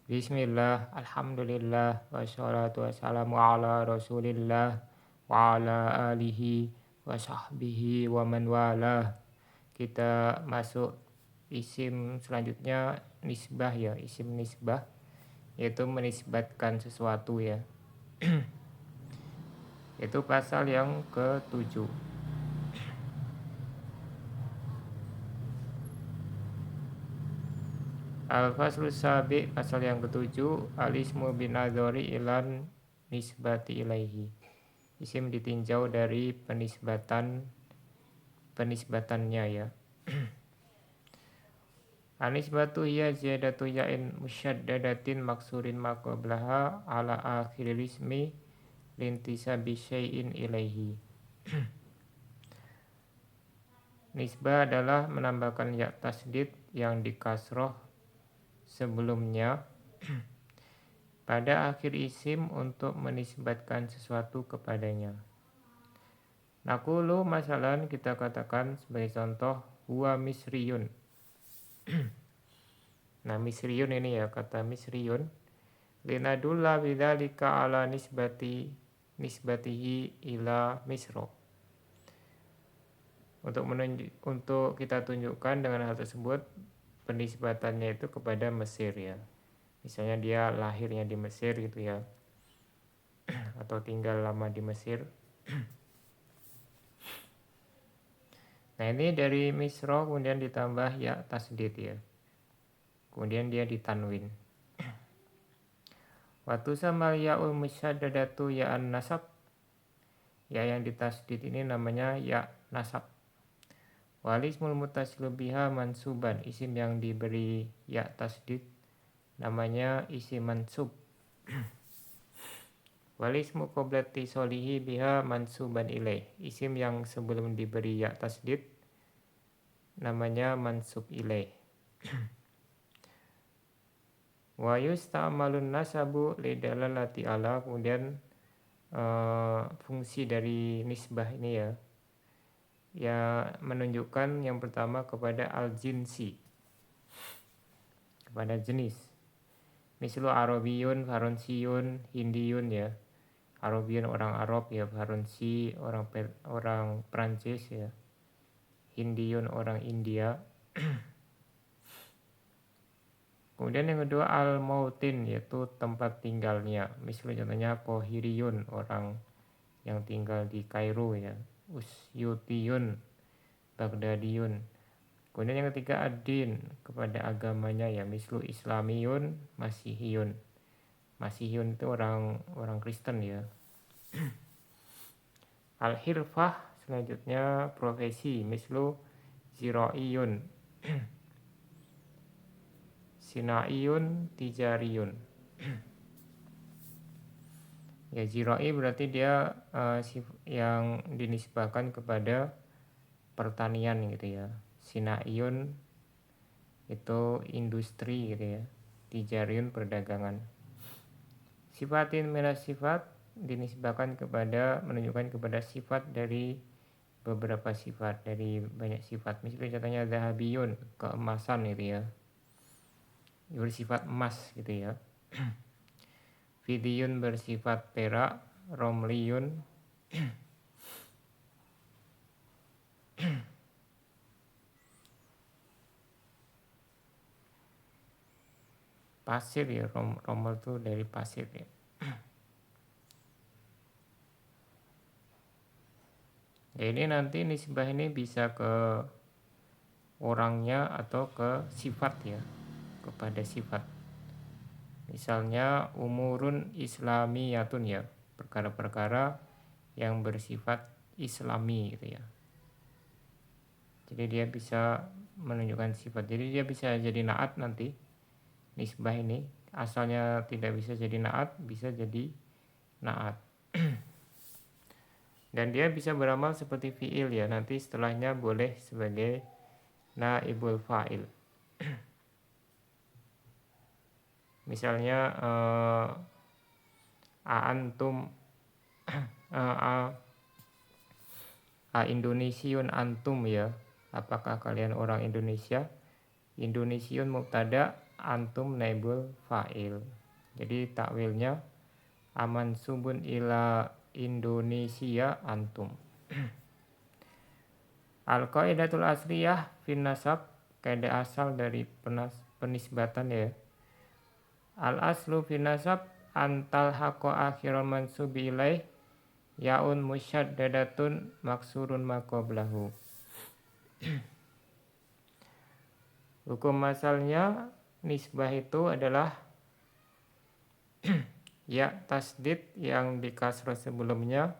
Bismillah, alhamdulillah, wassalatu wassalamu ala rasulillah wa ala alihi wa sahbihi wa man walah. Kita masuk isim selanjutnya nisbah ya, isim nisbah yaitu menisbatkan sesuatu ya. Itu pasal yang ke-7. Al-Faslu Sabi, pasal yang ke-7, Alismu bin Adhori ilan nisbati ilaihi. Isim ditinjau dari penisbatannya ya. Anisbatu hiya ziyadatu ya'in musyaddadatin maksurin maqablaha ala akhiril ismi lintisabi syai'in ilaihi. Nisbah adalah menambahkan ya tasdid yang dikasroh sebelumnya pada akhir isim untuk menisbatkan sesuatu kepadanya. Naqulu masalan, kita katakan sebagai contoh, huwa misriyun. Nah, misriyun ini ya, kata misriyun. Linadulla bidzalika ala nisbatihi ila misro. Untuk kita tunjukkan dengan hal tersebut penisbatannya itu kepada Mesir ya. Misalnya dia lahirnya di Mesir gitu ya, atau tinggal lama di Mesir. Nah, ini dari misro kemudian ditambah ya tasdid ya. Kemudian dia ditanwin. Watu samal ya'ul musyaddadatu ya'an nasab. Ya yang ditasdid ini namanya ya nasab. Walismul mutasilu biha mansuban. Isim yang diberi ya tasdid namanya isim mansub. Walismu qoblati solihi biha mansuban ilaih. Isim yang sebelum diberi ya tasdid namanya mansub ilaih. Wa yusta'malun nasabu lidalalati ala. Kemudian fungsi dari nisbah ini ya menunjukkan yang pertama kepada al-jinsi, kepada jenis. Mislu Arabiyun, Faronsiyun, Hindiyun ya. Arabiyun orang Arab ya, Faronsi orang Prancis ya. Hindiyun orang India. Kemudian yang kedua al-mautin, yaitu tempat tinggalnya. Misalnya contohnya Kohiriyun, orang yang tinggal di Kairo ya. Usyutiyun, Baghdadiyun. Kemudian yang ketiga ad-din, kepada agamanya ya. Mislu Islamiyun, Masihiyun. Masihiyun itu orang Kristen ya. Al-hirfah, selanjutnya profesi. Mislu Ziraiyun, Sinaiyun, Tijariyun. Ya, zirai berarti dia yang dinisbahkan kepada pertanian gitu ya. Sinaiyun itu industri gitu ya. Tijariyun perdagangan. Sifatin minas sifat dinisbahkan menunjukkan kepada sifat dari beberapa sifat, dari banyak sifat. Misalnya contohnya zahabiyun, keemasan gitu ya. Bersifat emas gitu ya. Fidiyun bersifat perak, romliyun pasir ya, romel itu dari pasir ya. Ya, ini nanti nisbah ini bisa ke orangnya atau ke sifat ya, kepada sifat. Misalnya umurun islamiyatun ya, perkara-perkara yang bersifat islami gitu ya. Jadi dia bisa menunjukkan sifat. Jadi dia bisa jadi naat nanti. Nisbah ini asalnya tidak bisa jadi naat, bisa jadi naat. Dan dia bisa beramal seperti fi'il ya. Nanti setelahnya boleh sebagai naibul fa'il. Misalnya antum Indonesiun antum ya. Apakah kalian orang Indonesia? Indonesiun mubtada, antum naibul fa'il. Jadi takwilnya amansubun ila Indonesia antum. Al-qaidatul asliyah fin nasab, kaidah asal dari penisbatan ya. Al-aslu fin nasab antal haqqa akhiral mansubi ilaih yaun musyaddadatun maksurun maqablahu. Hukum asalnya nisbah itu adalah ya tasdid yang dikasroh sebelumnya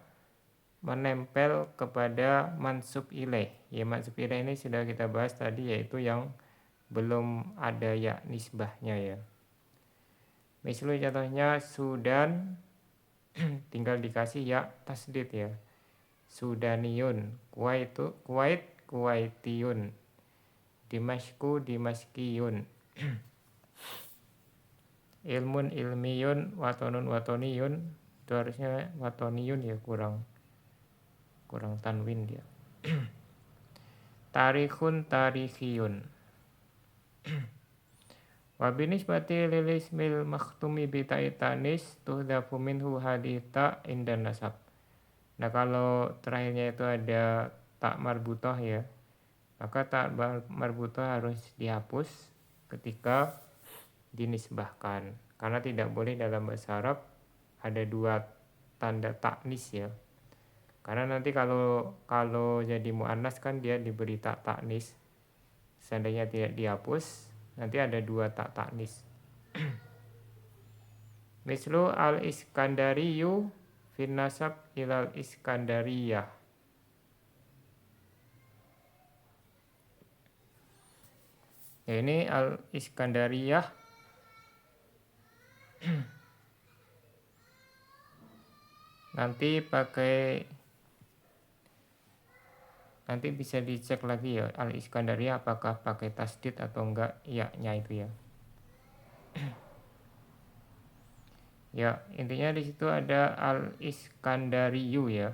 menempel kepada mansub ilaih. Ya, mansub ilaih ini sudah kita bahas tadi, yaitu yang belum ada ya nisbahnya ya. Misalnya contohnya Sudan tinggal dikasih ya tasdid ya. Sudaniyun, Kuwait, Kuwaitiyun, Dimashku, Dimashkiyun. Ilmun, ilmiyun, watonun, watoniyun. Itu harusnya watoniyun ya, kurang tanwin dia. Tarikhun, tarikhiyun. Wa binisbati lil ismil makhtumi bi ta'itanis tuhdafu minhu hadita indan nasab. Nah, kalau terakhirnya itu ada tak marbutoh ya, maka tak marbutoh harus dihapus ketika dinisbahkan, karena tidak boleh dalam bahasa Arab ada dua tanda taknis ya. Karena nanti kalau jadi muannas kan dia diberi tak taknis, seandainya tidak dihapus nanti ada dua tak taknis. Mislu al-Iskandariyu fin nasab ilal Iskandariyah. Ya, ini al-Iskandariyah nanti bisa dicek lagi ya, al-Iskandariyah apakah pakai tasdid atau enggak ya-nya itu ya. Ya, intinya di situ ada al-Iskandariyu ya.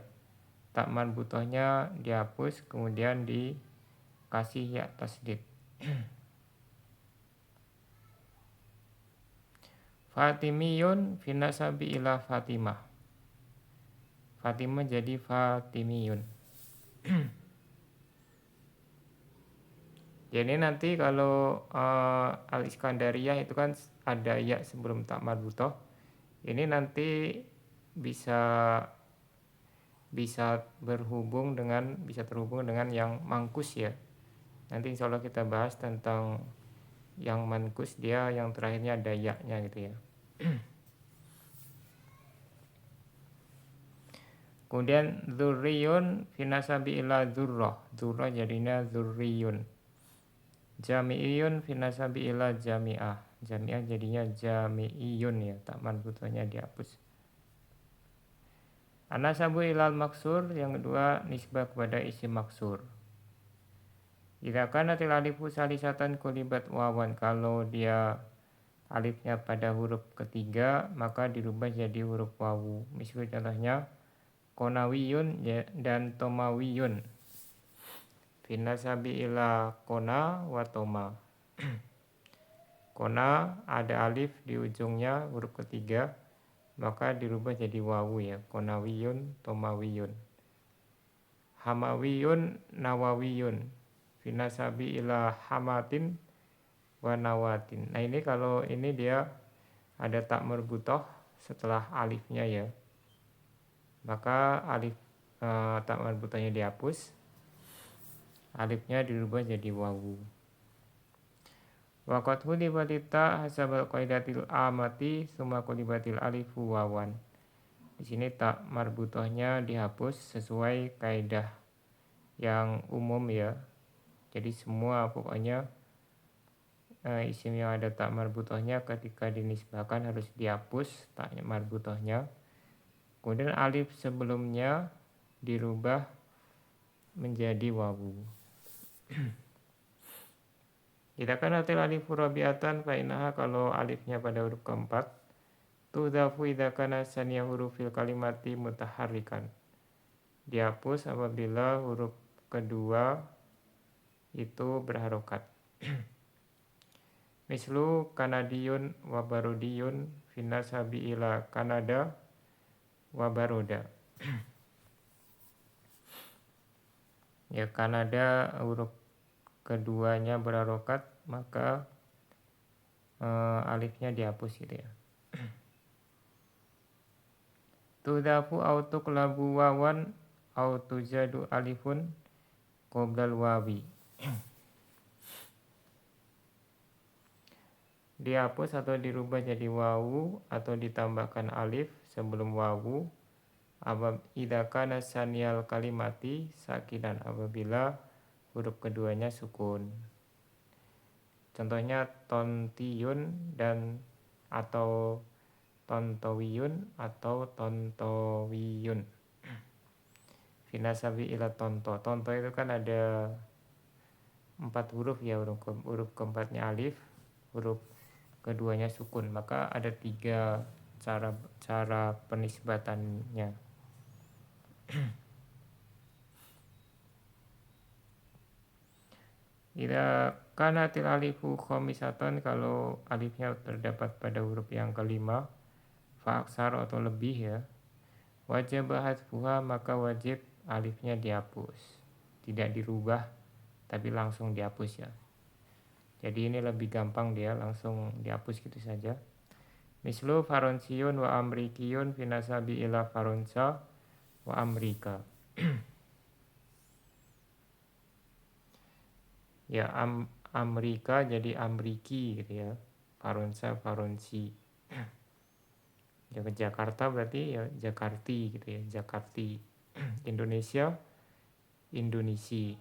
Tak marbutohnya dihapus kemudian dikasih ya tasdid. Fatimiyun fin nasabi ila Fatimah. Fatimah jadi Fatimiyun. Jadi nanti kalau al-Iskandariyah itu kan ada ya sebelum tak marbutoh. Ini nanti bisa terhubung dengan yang mangkus ya. Nanti insya Allah kita bahas tentang yang mankus, dia yang terakhirnya ada ya-nya gitu ya. Kemudian dzurriyun finasabi ila dzurrah. Dzurrah jadinya dzurriyun. Jami'iyun finasabi ila jami'ah. Jami'ah jadinya jami'iyun ya, tak marbutohnya dihapus. Anasabu ilal maksur, yang kedua nisbah kepada isim maksur. Jika kanatil alifu salisatan kulibat wawan, kalau dia alifnya pada huruf ketiga maka dirubah jadi huruf wawu. Misalnya contohnya konawiyun dan tomawiyun. Finasabi ila kona wa toma. Kona ada alif di ujungnya huruf ketiga, maka dirubah jadi wawu ya. Konawiyun, tomawiyun. Hamawiyun, nawawiyun. Finasabi ila hamatin wa nawatin. Nah, ini kalau ini dia ada tak marbutoh setelah alifnya ya, maka alif tak marbutohnya dihapus, alifnya dirubah jadi wawu. Waqat hulibatita hasabal qaidatil amati summa qulibatil alifu wawan. Di sini tak marbutohnya dihapus sesuai kaidah yang umum ya. Jadi semua pokoknya isim yang ada tak marbutohnya ketika dinisbahkan harus dihapus tak marbutohnya. Kemudian alif sebelumnya dirubah menjadi wawu. Jika kan atil alifu rabiatan fa innaha, kalau alifnya pada huruf keempat, tudzafu idza kana saniyah hurufil kalimati mutaharrikan. Dihapus apabila huruf kedua itu berharokat. Mislu Kanadiyun wa Barodiyun finasabi ila Kanada wa Baroda. Ya, Kanada huruf keduanya berharokat, maka alifnya dihapus gitu ya. Tudafu au tuqlabu wawan au tujadu alifun qoblal wawi. Dihapus atau dirubah jadi wawu atau ditambahkan alif sebelum wawu idza kana saniyal kalimati sakinan, apabila huruf keduanya sukun. Contohnya tontiyun dan atau tontowiyun atau tontowiyun. Finasabi ila tonto. Tonto itu kan ada 4 huruf ya, huruf keempatnya alif, huruf keduanya sukun, maka ada 3 cara penisbatannya. Ida kanatil alifu khomisatan, kalau alifnya terdapat pada huruf yang kelima, fa'aksar atau lebih ya, wajib hadfuha, maka wajib alifnya dihapus, tidak dirubah tapi langsung dihapus ya. Jadi ini lebih gampang, dia langsung dihapus gitu saja. Mislu faronsiyun wa amrikiyun finasabi ila faronsa wa amrika. Ya, Amerika jadi Amriki gitu ya. Faronsa, Faronsi. Ya, ke Jakarta berarti ya Jakarti gitu ya, Jakarti. Indonesia, Indonesi.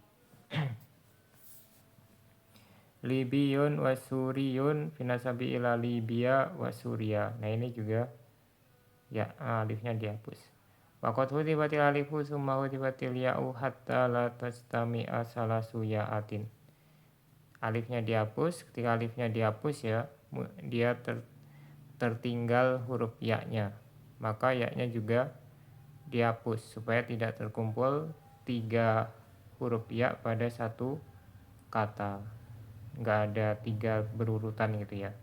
Libiyun wa Suriyun finasabi ila Libya wa Suria. Nah ini juga ya alifnya dihapus. Waqad hudibatil alifu summa hudibatil ya'u hatta la tastami'a salasu ya'atin. Alifnya dihapus, ketika alifnya dihapus ya, dia tertinggal huruf ya-nya, maka ya-nya juga dihapus supaya tidak terkumpul 3 huruf ya pada satu kata, nggak ada 3 berurutan gitu ya.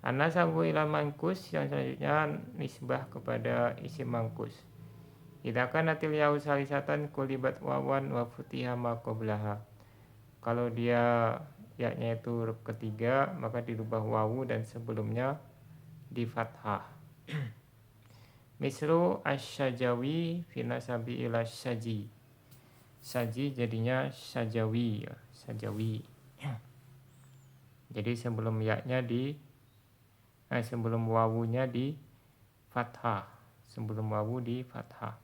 An-nasabu ila mangkus, yang selanjutnya nisbah kepada isim mangkus. Idza kanatil ya'u salisatan kulibat wawan wa futiha ma qablaha. Kalau dia ya-nya itu huruf ketiga, maka dirubah wawu dan sebelumnya di fathah. Mislu asy-syajawi fi nasabi ila syaji. Saji jadinya syajawi ya, syajawi. Jadi sebelum ya-nya sebelum wawunya di fathah, sebelum wawu di fathah.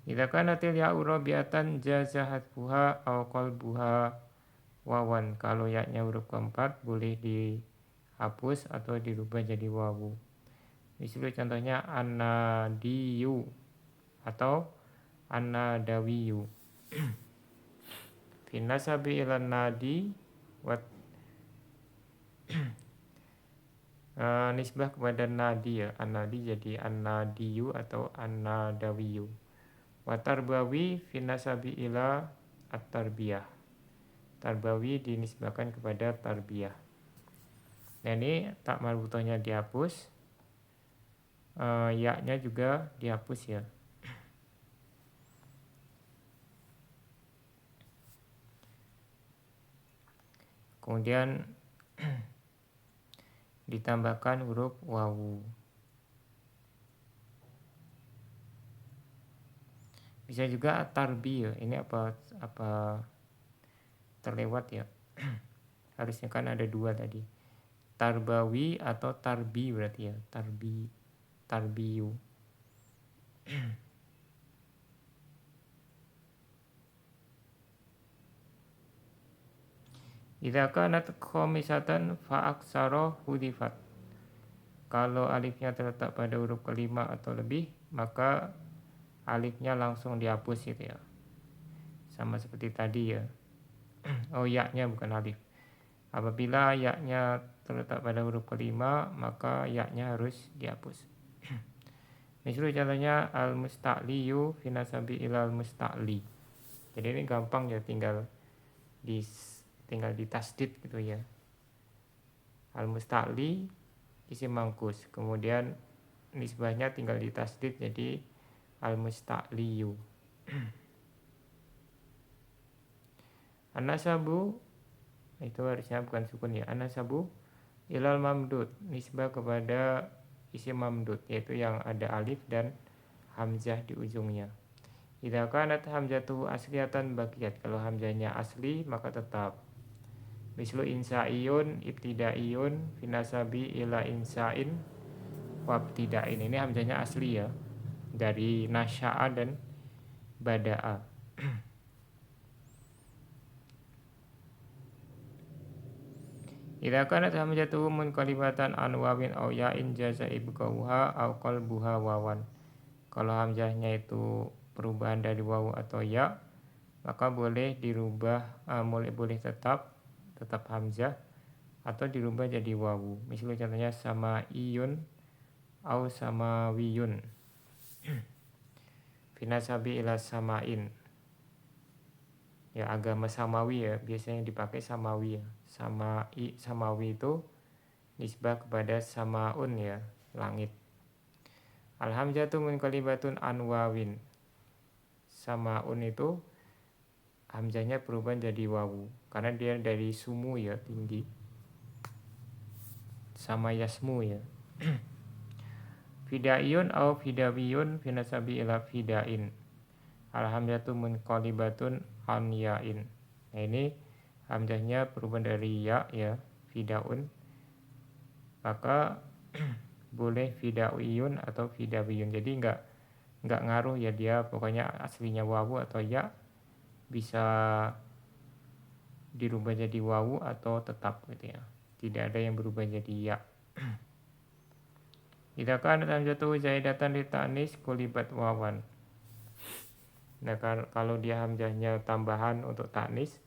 Idza kanatil ya'u rabi'atan jaza hadfuha aw qalbuha wawan. Kalau ya-nya huruf keempat boleh dihapus atau dirubah jadi wawu. Misalnya contohnya an-nadiyu atau an-nadawiyu. Fi nasabi ila nadi wa nisbah kepada nadi ya, an-nadi jadi an-nadiyu atau an-nadawiyu. Wa tarbawi fi nasabi ila at-tarbiyah. Tarbawi dinisbahkan kepada tarbiyah. Nah ini tak marbutohnya dihapus, ya-nya juga dihapus ya. Kemudian ditambahkan huruf wawu. Bisa juga tarbi ya. Ini apa terlewat ya. Harusnya kan ada 2 tadi. Tarbawi atau tarbi berarti ya. Tarbiyu. Idza kanat khamisatan fa aksara hudifat. Kalau alifnya terletak pada huruf kelima atau lebih, maka alifnya langsung dihapus gitu ya. Sama seperti tadi ya. Oh, ya-nya bukan alif. Apabila ya-nya terletak pada huruf kelima, maka ya-nya harus dihapus. Misal contohnya al-musta'liyu fi nasabi ilal musta'li. Jadi ini gampang ya, tinggal ditasdid gitu ya. Al-musta'li isim mangkus, kemudian nisbahnya tinggal ditasdid jadi al-musta'liyu. An-nasabu itu harusnya bukan sukun ya. An-nasabu ilal mamdud, nisbah kepada isim mamdud, yaitu yang ada alif dan hamzah di ujungnya. Idza kanat hamzatuhu asliyatan baqiyat, kalau hamzahnya asli maka tetap. Mislu insa'iyun ibtidaiyun finasabi ila insa'in wabtidain, ini hamzahnya asli ya, dari nasya'a dan bada'a. Idza kanat hamzatuhu munqalibatan an wawin aw ya'in jaza ibqauha aw qalbuha wawan. Kalau hamzahnya itu perubahan dari wawu atau ya, maka boleh dirubah, boleh tetap hamzah atau dirubah jadi wawu. Misalnya contohnya sama iyun au sama wiyun finasabi ila samain. Ya, agama samawi ya, biasanya dipakai samawi ya. Samawi itu nisbah kepada samaun ya, langit. Alhamzatu munqalibatun an wawin. Samaun itu hamzahnya berubah jadi wawu karena dia dari sumu ya, tinggi. Sama yasmu ya. Fidaiyun au fidawiyun finasabi ila fidain. Alhamzatu munqalibatun an yain. Nah ini hamzahnya berubah dari ya ya, fidaun. Maka boleh fidawiyun atau fidawiyun. Jadi enggak ngaruh ya, dia pokoknya aslinya wawu atau ya, bisa dirubah jadi wawu atau tetap gitu ya. Tidak ada yang berubah jadi ya. Idza kanat hamzatu zaidatan li ta'nis qulibat wawan. Nah, kalau dia hamzahnya tambahan untuk ta'nis,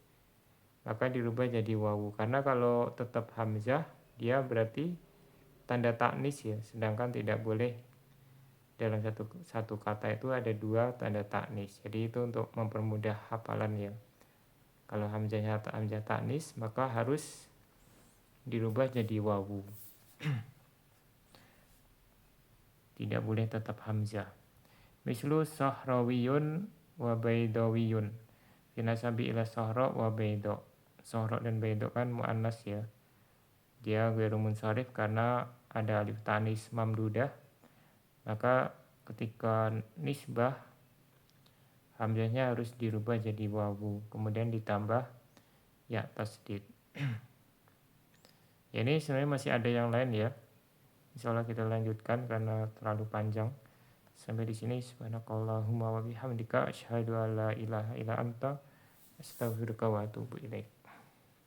maka dirubah jadi wawu. Karena kalau tetap hamzah, dia berarti tanda ta'nis ya, sedangkan tidak boleh dalam satu kata itu ada dua tanda ta'nis. Jadi itu untuk mempermudah hafalan ya. Kalau hamzahnya hamzah ta'nis, maka harus dirubah jadi wawu. Tidak boleh tetap hamzah. Mislu sahrawiyun wa baydawiyun. Finasabi ila sahra wa baydo. Sahra dan baydo kan muannas ya. Dia ghairu munsharif karena ada alif tanis mamdudah. Maka ketika nisbah, hamzahnya harus dirubah jadi wawu, kemudian ditambah ya tasdid. Ya, ini sebenarnya masih ada yang lain ya. Insyaallah kita lanjutkan karena terlalu panjang. Sampai di sini, subhanakallahumma wa bihamdika asyhadu an la ilaha illa anta astaghfiruka wa atubu ilaik.